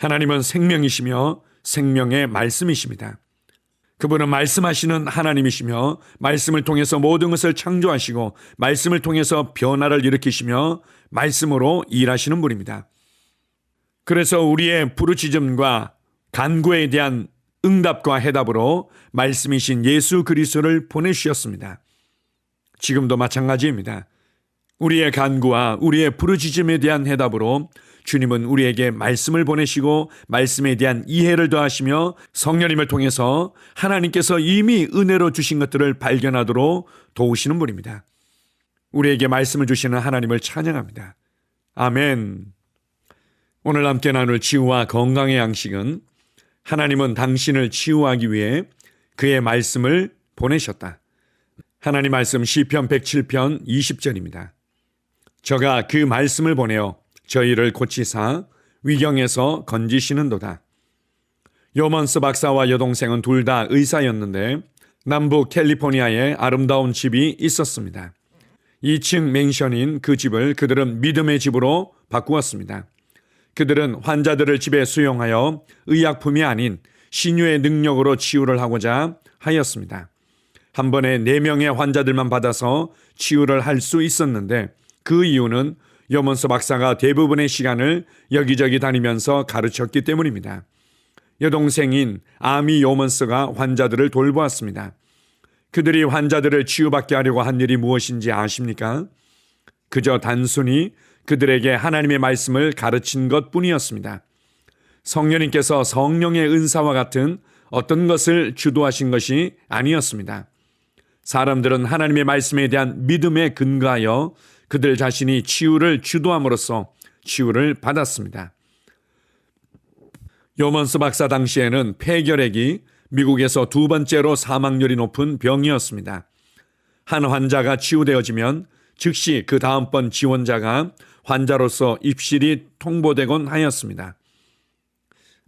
하나님은 생명이시며 생명의 말씀이십니다. 그분은 말씀하시는 하나님이시며 말씀을 통해서 모든 것을 창조하시고 말씀을 통해서 변화를 일으키시며 말씀으로 일하시는 분입니다. 그래서 우리의 부르짖음과 간구에 대한 응답과 해답으로 말씀이신 예수 그리스도를 보내주셨습니다. 지금도 마찬가지입니다. 우리의 간구와 우리의 부르짖음에 대한 해답으로 주님은 우리에게 말씀을 보내시고 말씀에 대한 이해를 더하시며 성령님을 통해서 하나님께서 이미 은혜로 주신 것들을 발견하도록 도우시는 분입니다. 우리에게 말씀을 주시는 하나님을 찬양합니다. 아멘. 오늘 함께 나눌 치유와 건강의 양식은 하나님은 당신을 치유하기 위해 그의 말씀을 보내셨다. 하나님 말씀 시편 107편 20절입니다. 저가 그 말씀을 보내어 저희를 고치사 위경에서 건지시는도다. 요먼스 박사와 여동생은 둘 다 의사였는데 남부 캘리포니아에 아름다운 집이 있었습니다. 2층 맨션인 그 집을 그들은 믿음의 집으로 바꾸었습니다. 그들은 환자들을 집에 수용하여 의약품이 아닌 신유의 능력으로 치유를 하고자 하였습니다. 한 번에 4명의 환자들만 받아서 치유를 할 수 있었는데 그 이유는 요먼스 박사가 대부분의 시간을 여기저기 다니면서 가르쳤기 때문입니다. 여동생인 아미 요먼스가 환자들을 돌보았습니다. 그들이 환자들을 치유받게 하려고 한 일이 무엇인지 아십니까? 그저 단순히 그들에게 하나님의 말씀을 가르친 것뿐이었습니다. 성령님께서 성령의 은사와 같은 어떤 것을 주도하신 것이 아니었습니다. 사람들은 하나님의 말씀에 대한 믿음에 근거하여 그들 자신이 치유를 주도함으로써 치유를 받았습니다. 요먼스 박사 당시에는 폐결핵이 미국에서 2번째로 사망률이 높은 병이었습니다. 한 환자가 치유되어지면 즉시 그 다음번 지원자가 환자로서 입실이 통보되곤 하였습니다.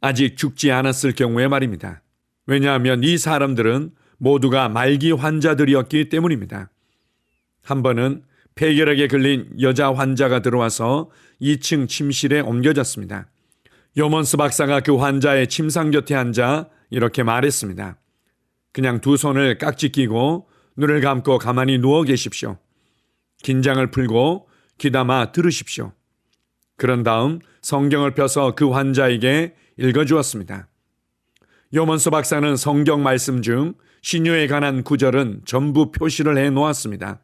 아직 죽지 않았을 경우에 말입니다. 왜냐하면 이 사람들은 모두가 말기 환자들이었기 때문입니다. 한 번은 폐결핵에 걸린 여자 환자가 들어와서 2층 침실에 옮겨졌습니다. 요먼스 박사가 그 환자의 침상 곁에 앉아 이렇게 말했습니다. 그냥 두 손을 깍지 끼고 눈을 감고 가만히 누워 계십시오. 긴장을 풀고 귀담아 들으십시오. 그런 다음 성경을 펴서 그 환자에게 읽어주었습니다. 요먼스 박사는 성경 말씀 중 신유에 관한 구절은 전부 표시를 해 놓았습니다.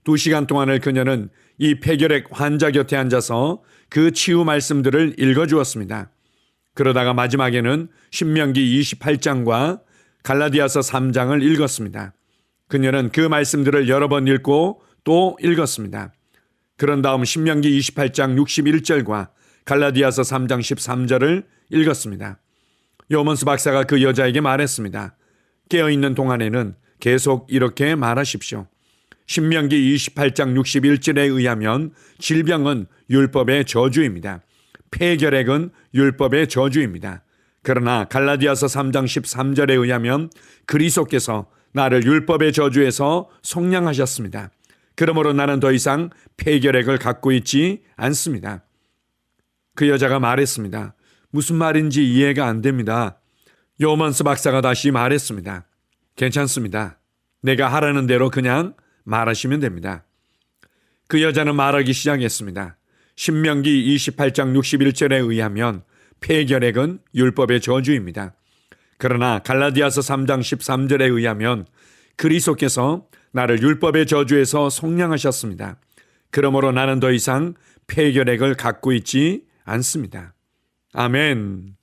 2시간 동안을 그녀는 이 폐결핵 환자 곁에 앉아서 그 치유 말씀들을 읽어주었습니다. 그러다가 마지막에는 신명기 28장과 갈라디아서 3장을 읽었습니다. 그녀는 그 말씀들을 여러 번 읽고 또 읽었습니다. 그런 다음 신명기 28장 61절과 갈라디아서 3장 13절을 읽었습니다. 요먼스 박사가 그 여자에게 말했습니다. 깨어있는 동안에는 계속 이렇게 말하십시오. 신명기 28장 61절에 의하면 질병은 율법의 저주입니다. 폐결핵은 율법의 저주입니다. 그러나 갈라디아서 3장 13절에 의하면 그리스도께서 나를 율법의 저주에서 속량하셨습니다. 그러므로 나는 더 이상 폐결핵을 갖고 있지 않습니다. 그 여자가 말했습니다. 무슨 말인지 이해가 안 됩니다. 요먼스 박사가 다시 말했습니다. 괜찮습니다. 내가 하라는 대로 그냥 말하시면 됩니다. 그 여자는 말하기 시작했습니다. 신명기 28장 61절에 의하면 폐결핵은 율법의 저주입니다. 그러나 갈라디아서 3장 13절에 의하면 그리스도께서 나를 율법의 저주에서 속량하셨습니다. 그러므로 나는 더 이상 폐결핵을 갖고 있지 않습니다. 아멘.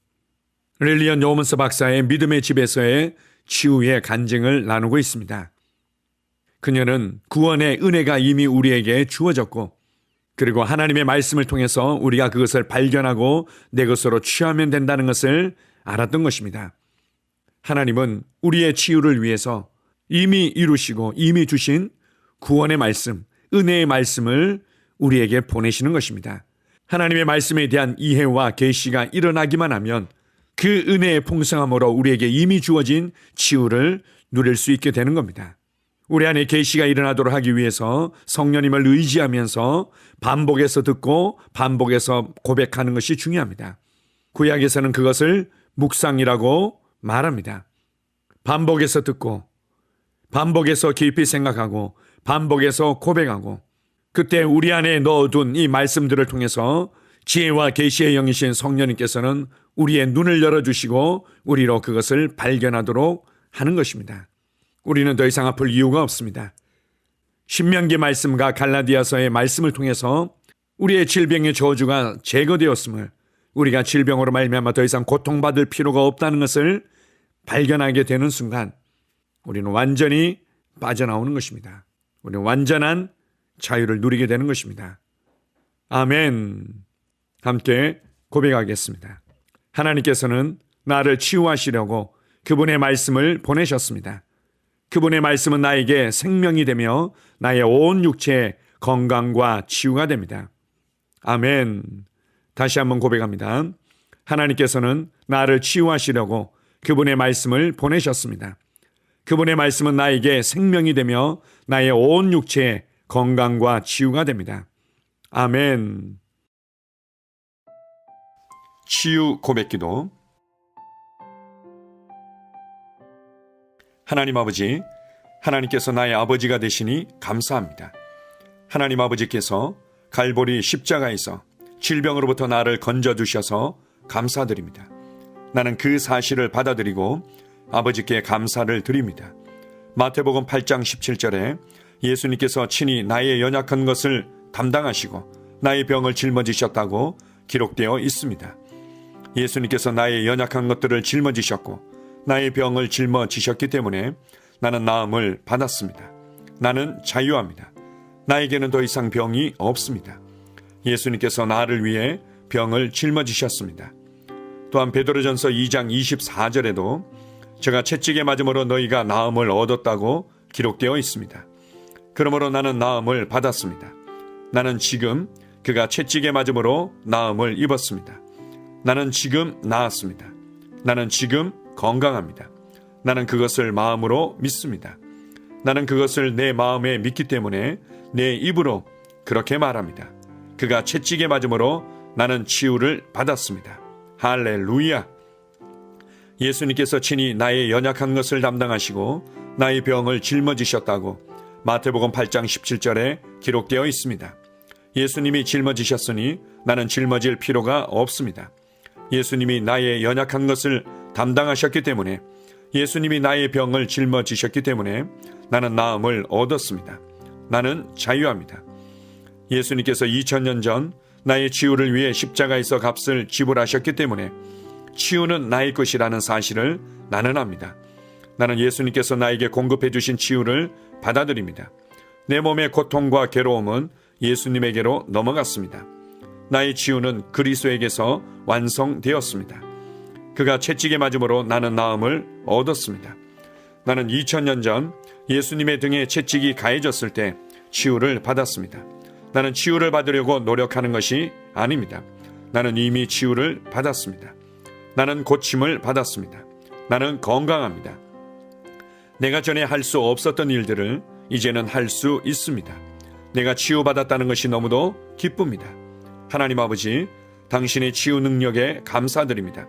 릴리언 요먼스 박사의 믿음의 집에서의 치유의 간증을 나누고 있습니다. 그녀는 구원의 은혜가 이미 우리에게 주어졌고 그리고 하나님의 말씀을 통해서 우리가 그것을 발견하고 내 것으로 취하면 된다는 것을 알았던 것입니다. 하나님은 우리의 치유를 위해서 이미 이루시고 이미 주신 구원의 말씀, 은혜의 말씀을 우리에게 보내시는 것입니다. 하나님의 말씀에 대한 이해와 계시가 일어나기만 하면 그 은혜의 풍성함으로 우리에게 이미 주어진 치유를 누릴 수 있게 되는 겁니다. 우리 안에 계시가 일어나도록 하기 위해서 성령님을 의지하면서 반복해서 듣고 반복해서 고백하는 것이 중요합니다. 구약에서는 그것을 묵상이라고 말합니다. 반복해서 듣고, 반복해서 깊이 생각하고, 반복해서 고백하고, 그때 우리 안에 넣어둔 이 말씀들을 통해서 지혜와 계시의 영이신 성령님께서는 우리의 눈을 열어주시고 우리로 그것을 발견하도록 하는 것입니다. 우리는 더 이상 아플 이유가 없습니다. 신명기 말씀과 갈라디아서의 말씀을 통해서 우리의 질병의 저주가 제거되었음을, 우리가 질병으로 말미암아 더 이상 고통받을 필요가 없다는 것을 발견하게 되는 순간 우리는 완전히 빠져나오는 것입니다. 우리는 완전한 자유를 누리게 되는 것입니다. 아멘. 함께 고백하겠습니다. 하나님께서는 나를 치유하시려고 그분의 말씀을 보내셨습니다. 그분의 말씀은 나에게 생명이 되며 나의 온 육체의 건강과 치유가 됩니다. 아멘. 다시 한번 고백합니다. 하나님께서는 나를 치유하시려고 그분의 말씀을 보내셨습니다. 그분의 말씀은 나에게 생명이 되며 나의 온 육체의 건강과 치유가 됩니다. 아멘. 치유 고백기도. 하나님 아버지, 하나님께서 나의 아버지가 되시니 감사합니다. 하나님 아버지께서 갈보리 십자가에서 질병으로부터 나를 건져주셔서 감사드립니다. 나는 그 사실을 받아들이고 아버지께 감사를 드립니다. 마태복음 8장 17절에 예수님께서 친히 나의 연약한 것을 담당하시고 나의 병을 짊어지셨다고 기록되어 있습니다. 예수님께서 나의 연약한 것들을 짊어지셨고 나의 병을 짊어지셨기 때문에 나는 나음을 받았습니다. 나는 자유합니다. 나에게는 더 이상 병이 없습니다. 예수님께서 나를 위해 병을 짊어지셨습니다. 또한 베드로전서 2장 24절에도 제가 채찍에 맞음으로 너희가 나음을 얻었다고 기록되어 있습니다. 그러므로 나는 나음을 받았습니다. 나는 지금 그가 채찍에 맞음으로 나음을 입었습니다. 나는 지금 나았습니다. 나는 지금 건강합니다. 나는 그것을 마음으로 믿습니다. 나는 그것을 내 마음에 믿기 때문에 내 입으로 그렇게 말합니다. 그가 채찍에 맞음으로 나는 치유를 받았습니다. 할렐루야! 예수님께서 친히 나의 연약한 것을 담당하시고 나의 병을 짊어지셨다고 마태복음 8장 17절에 기록되어 있습니다. 예수님이 짊어지셨으니 나는 짊어질 필요가 없습니다. 예수님이 나의 연약한 것을 담당하셨기 때문에, 예수님이 나의 병을 짊어지셨기 때문에 나는 나음을 얻었습니다. 나는 자유합니다. 예수님께서 2000년 전 나의 치유를 위해 십자가에서 값을 지불하셨기 때문에 치유는 나의 것이라는 사실을 나는 압니다. 나는 예수님께서 나에게 공급해 주신 치유를 받아들입니다. 내 몸의 고통과 괴로움은 예수님에게로 넘어갔습니다. 나의 치유는 그리스도에게서 완성되었습니다. 그가 채찍에 맞음으로 나는 나음을 얻었습니다. 나는 2000년 전 예수님의 등에 채찍이 가해졌을 때 치유를 받았습니다. 나는 치유를 받으려고 노력하는 것이 아닙니다. 나는 이미 치유를 받았습니다. 나는 고침을 받았습니다. 나는 건강합니다. 내가 전에 할 수 없었던 일들을 이제는 할 수 있습니다. 내가 치유받았다는 것이 너무도 기쁩니다. 하나님 아버지, 당신의 치유 능력에 감사드립니다.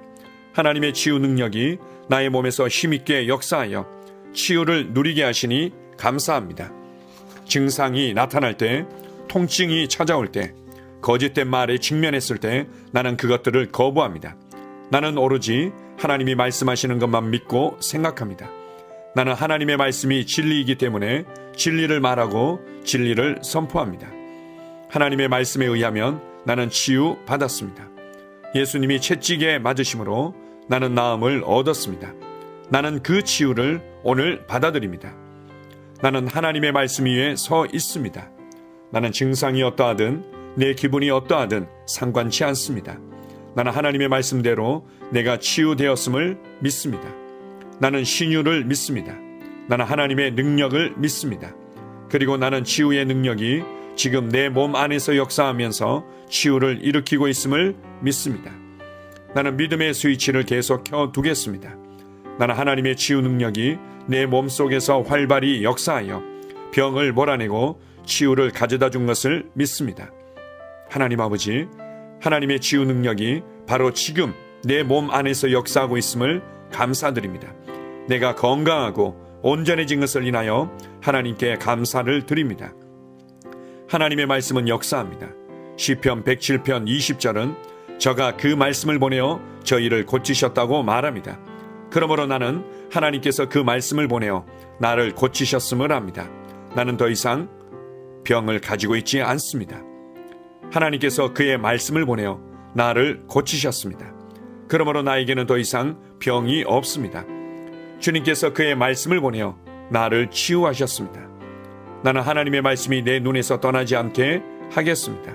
하나님의 치유 능력이 나의 몸에서 힘있게 역사하여 치유를 누리게 하시니 감사합니다. 증상이 나타날 때, 통증이 찾아올 때, 거짓된 말에 직면했을 때 나는 그것들을 거부합니다. 나는 오로지 하나님이 말씀하시는 것만 믿고 생각합니다. 나는 하나님의 말씀이 진리이기 때문에 진리를 말하고 진리를 선포합니다. 하나님의 말씀에 의하면 나는 치유 받았습니다. 예수님이 채찍에 맞으심으로 나는 나음을 얻었습니다. 나는 그 치유를 오늘 받아들입니다. 나는 하나님의 말씀 위에 서 있습니다. 나는 증상이 어떠하든 내 기분이 어떠하든 상관치 않습니다. 나는 하나님의 말씀대로 내가 치유되었음을 믿습니다. 나는 신유를 믿습니다. 나는 하나님의 능력을 믿습니다. 그리고 나는 치유의 능력이 지금 내 몸 안에서 역사하면서 치유를 일으키고 있음을 믿습니다. 나는 믿음의 스위치를 계속 켜두겠습니다. 나는 하나님의 치유 능력이 내 몸속에서 활발히 역사하여 병을 몰아내고 치유를 가져다 준 것을 믿습니다. 하나님 아버지, 하나님의 치유 능력이 바로 지금 내 몸 안에서 역사하고 있음을 감사드립니다. 내가 건강하고 온전해진 것을 인하여 하나님께 감사를 드립니다. 하나님의 말씀은 역사합니다. 시편 107편 20절은 저가 그 말씀을 보내어 저희를 고치셨다고 말합니다. 그러므로 나는 하나님께서 그 말씀을 보내어 나를 고치셨음을 압니다. 나는 더 이상 병을 가지고 있지 않습니다. 하나님께서 그의 말씀을 보내어 나를 고치셨습니다. 그러므로 나에게는 더 이상 병이 없습니다. 주님께서 그의 말씀을 보내어 나를 치유하셨습니다. 나는 하나님의 말씀이 내 눈에서 떠나지 않게 하겠습니다.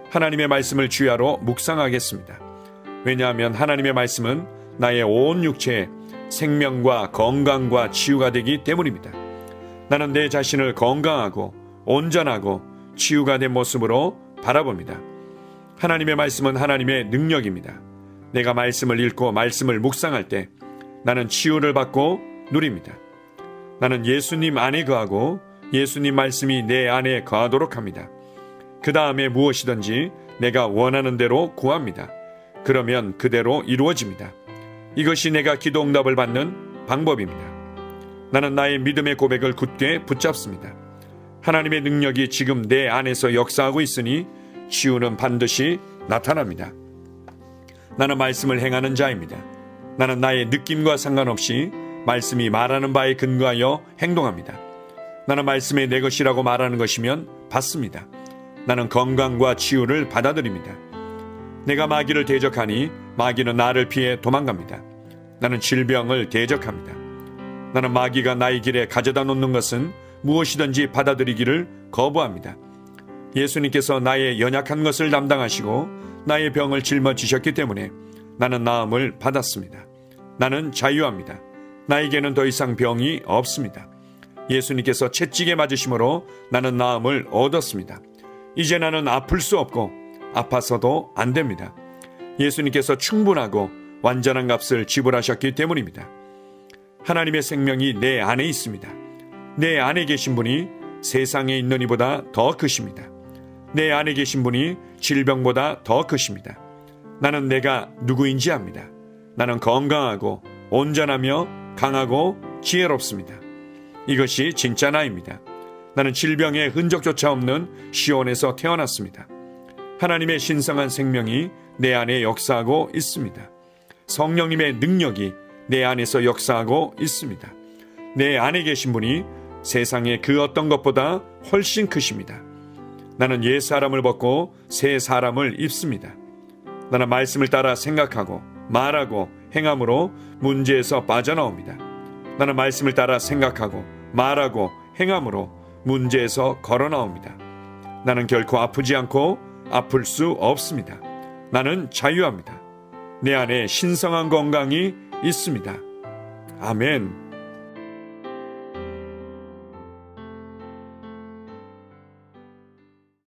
하나님의 말씀을 주야로 묵상하겠습니다. 왜냐하면 하나님의 말씀은 나의 온 육체에 생명과 건강과 치유가 되기 때문입니다. 나는 내 자신을 건강하고 온전하고 치유가 된 모습으로 바라봅니다. 하나님의 말씀은 하나님의 능력입니다. 내가 말씀을 읽고 말씀을 묵상할 때 나는 치유를 받고 누립니다. 나는 예수님 안에 거하고 예수님 말씀이 내 안에 거하도록 합니다. 그 다음에 무엇이든지 내가 원하는 대로 구합니다. 그러면 그대로 이루어집니다. 이것이 내가 기도 응답을 받는 방법입니다. 나는 나의 믿음의 고백을 굳게 붙잡습니다. 하나님의 능력이 지금 내 안에서 역사하고 있으니 치유는 반드시 나타납니다. 나는 말씀을 행하는 자입니다. 나는 나의 느낌과 상관없이 말씀이 말하는 바에 근거하여 행동합니다. 나는 말씀이 내 것이라고 말하는 것이면 받습니다. 나는 건강과 치유를 받아들입니다. 내가 마귀를 대적하니 마귀는 나를 피해 도망갑니다. 나는 질병을 대적합니다. 나는 마귀가 나의 길에 가져다 놓는 것은 무엇이든지 받아들이기를 거부합니다. 예수님께서 나의 연약한 것을 담당하시고 나의 병을 짊어지셨기 때문에 나는 나음을 받았습니다. 나는 자유합니다. 나에게는 더 이상 병이 없습니다. 예수님께서 채찍에 맞으심으로 나는 나음을 얻었습니다. 이제 나는 아플 수 없고 아파서도 안 됩니다. 예수님께서 충분하고 완전한 값을 지불하셨기 때문입니다. 하나님의 생명이 내 안에 있습니다. 내 안에 계신 분이 세상에 있는 이보다 더 크십니다. 내 안에 계신 분이 질병보다 더 크십니다. 나는 내가 누구인지 압니다. 나는 건강하고 온전하며 강하고 지혜롭습니다. 이것이 진짜 나입니다. 나는 질병의 흔적조차 없는 시온에서 태어났습니다. 하나님의 신성한 생명이 내 안에 역사하고 있습니다. 성령님의 능력이 내 안에서 역사하고 있습니다. 내 안에 계신 분이 세상의 그 어떤 것보다 훨씬 크십니다. 나는 옛 사람을 벗고 새 사람을 입습니다. 나는 말씀을 따라 생각하고 말하고 행함으로 문제에서 빠져나옵니다. 나는 말씀을 따라 생각하고 말하고 행함으로 문제에서 걸어나옵니다. 나는 결코 아프지 않고 아플 수 없습니다. 나는 자유합니다. 내 안에 신성한 건강이 있습니다. 아멘.